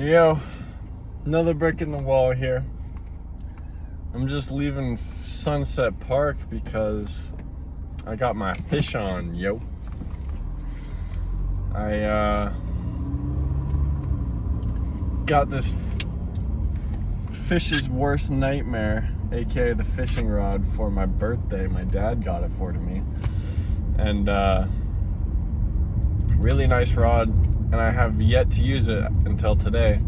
Yo, another brick in the wall here. I'm just leaving Sunset Park because I got my fish on, yo. I got this fish's worst nightmare, aka the fishing rod, for my birthday. My dad got it for me. And really nice rod, and I have yet to use it until today.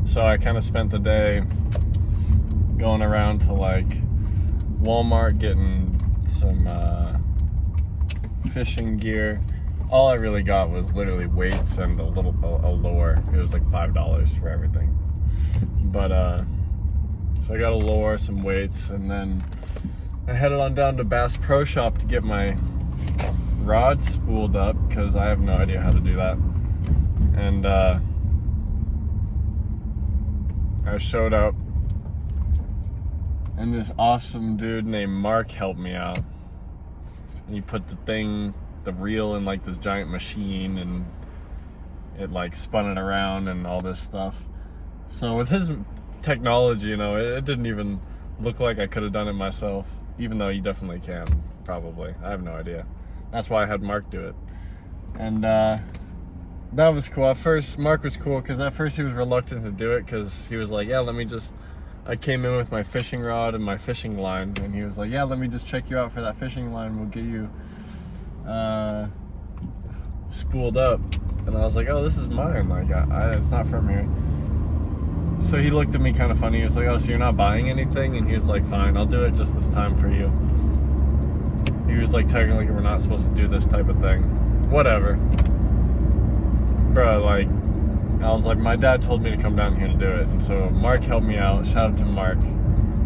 So I kind of spent the day going around to like Walmart getting some fishing gear. All I really got was literally weights and a lure. It was like $5 for everything. But so I got a lure, some weights, and then I headed on down to Bass Pro Shop to get my rod spooled up because I have no idea how to do that. And I showed up, and this awesome dude named Mark helped me out. And he put the reel in like this giant machine, and it like spun it around and all this stuff. So with his technology, it didn't even look like I could have done it myself, even though you definitely can, probably. I have no idea. That's why I had Mark do it. And that was cool. At first, Mark was cool because at first he was reluctant to do it because he was like, yeah, I came in with my fishing rod and my fishing line, and he was like, yeah, let me just check you out for that fishing line. We'll get you spooled up. And I was like, oh, this is mine. Like, it's not from here. So he looked at me kind of funny. He was like, oh, so you're not buying anything? And he was like, fine, I'll do it just this time for you. He was like, technically, we're not supposed to do this type of thing. Whatever. Bro, like, I was like, my dad told me to come down here and do it. And so Mark helped me out. Shout out to Mark.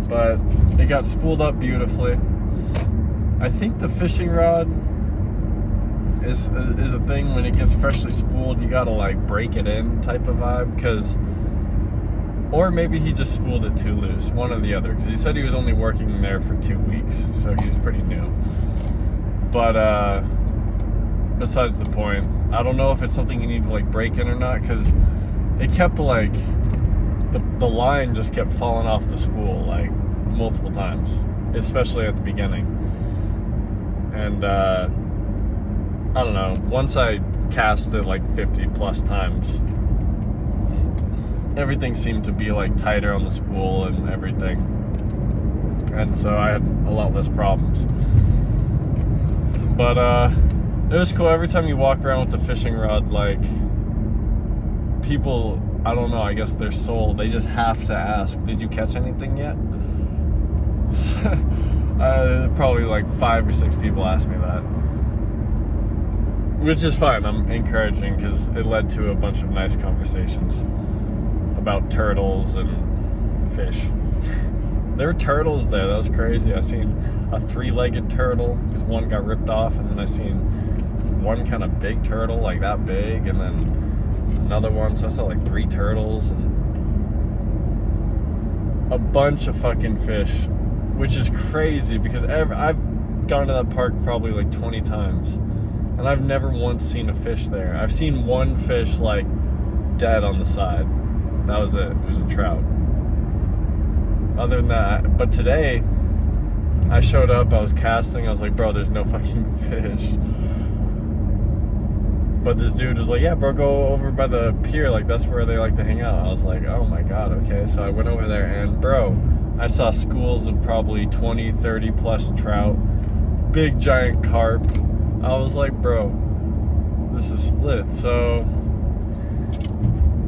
But it got spooled up beautifully. I think the fishing rod is a thing when it gets freshly spooled. You gotta like break it in type of vibe, or maybe he just spooled it too loose, one or the other, because he said he was only working there for 2 weeks, so he was pretty new. But besides the point, I don't know if it's something you need to like break in or not, because it kept like the line just kept falling off the spool like multiple times, especially at the beginning. And I don't know, once I cast it like 50 plus times, everything seemed to be like tighter on the spool and everything, and so I had a lot less problems. But it was cool. Every time you walk around with the fishing rod, like, people, I don't know, I guess their soul, they just have to ask, did you catch anything yet? Probably like 5 or 6 people asked me that, which is fine. I'm encouraging because it led to a bunch of nice conversations about turtles and fish. There were turtles there. That was crazy. I seen a 3-legged turtle because one got ripped off, and then I seen one kind of big turtle, like that big, and then another one. So I saw like 3 turtles and a bunch of fucking fish, which is crazy because I've gone to that park probably like 20 times, and I've never once seen a fish there. I've seen one fish like dead on the side. That was it. It was a trout. Other than that, but today I showed up, I was casting, I was like, bro, there's no fucking fish. But this dude was like, yeah, bro, go over by the pier, like that's where they like to hang out. I was like, oh my god, okay. So I went over there, and bro, I saw schools of probably 20, 30 plus trout, big giant carp. I was like, bro, this is lit. So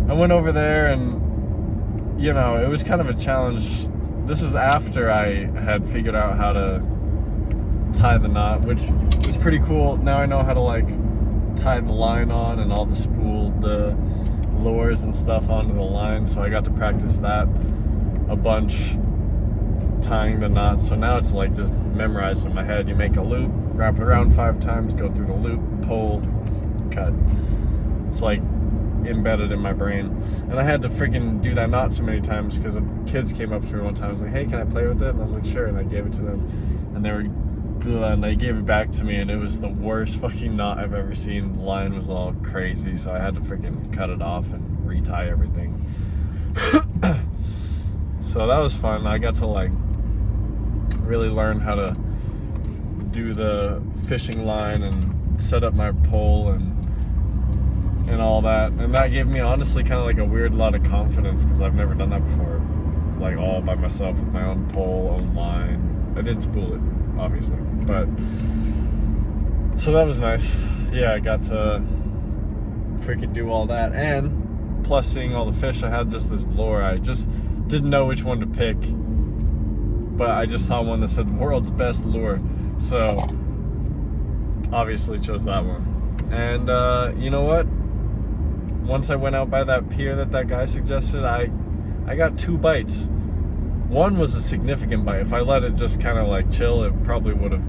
I went over there, and it was kind of a challenge. This was after I had figured out how to tie the knot, which was pretty cool. Now I know how to like tie the line on and all the lures and stuff onto the line, so I got to practice that a bunch, tying the knot. So now it's like just memorized in my head. You make a loop, wrap it around 5 times, go through the loop, pull, cut. It's like embedded in my brain. And I had to freaking do that knot so many times because kids came up to me one time and was like, hey, can I play with it? And I was like, sure. And I gave it to them, and they were And they gave it back to me, and it was the worst fucking knot I've ever seen. The line was all crazy, so I had to freaking cut it off and retie everything. So that was fun. I got to like really learn how to do the fishing line and set up my pole and all that, and that gave me honestly kind of like a weird lot of confidence, because I've never done that before, like all by myself with my own pole, own line. I didn't spool it, obviously, but so that was nice. Yeah, I got to freaking do all that, and plus seeing all the fish, I had just this lure. I just didn't know which one to pick, but I just saw one that said world's best lure, so obviously chose that one. And you know what, once I went out by that pier that guy suggested, I got 2 bites. One was a significant bite. If I let it just kind of like chill, it probably would have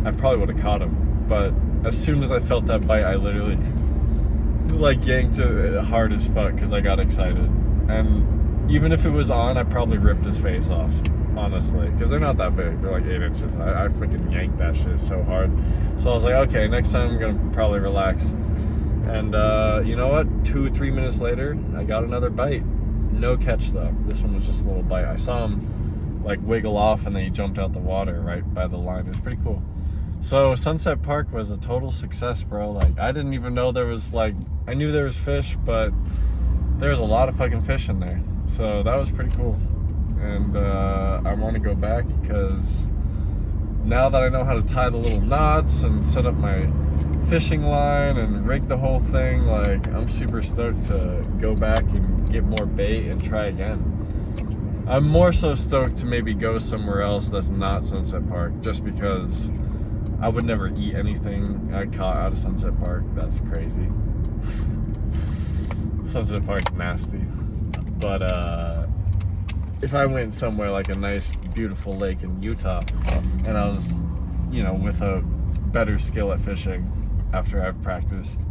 I probably would have caught him. But as soon as I felt that bite, I literally like yanked it hard as fuck because I got excited. And even if it was on, I probably ripped his face off, honestly, because they're not that big. They're like 8 inches. I freaking yanked that shit so hard. So I was like, okay, next time I'm gonna probably relax. And you know what, 2-3 minutes later, I got another bite. No catch though. This one was just a little bite. I saw him like wiggle off, and then he jumped out the water right by the line. It was pretty cool. So Sunset Park was a total success, bro. Like, I didn't even know there was, like, I knew there was fish, but there was a lot of fucking fish in there. So that was pretty cool. And I want to go back, because now that I know how to tie the little knots and set up my fishing line and rig the whole thing, like, I'm super stoked to go back and get more bait and try again. I'm more so stoked to maybe go somewhere else that's not Sunset Park, just because I would never eat anything I caught out of Sunset Park. That's crazy. Sunset Park's nasty. But if I went somewhere like a nice, beautiful lake in Utah, and I was, you know, with a better skill at fishing after I've practiced,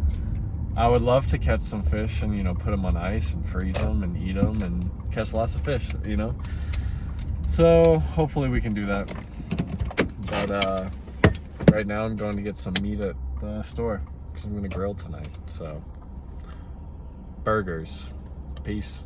I would love to catch some fish and, you know, put them on ice and freeze them and eat them and catch lots of fish, you know? So hopefully we can do that. But right now I'm going to get some meat at the store, because I'm going to grill tonight. So, burgers. Peace.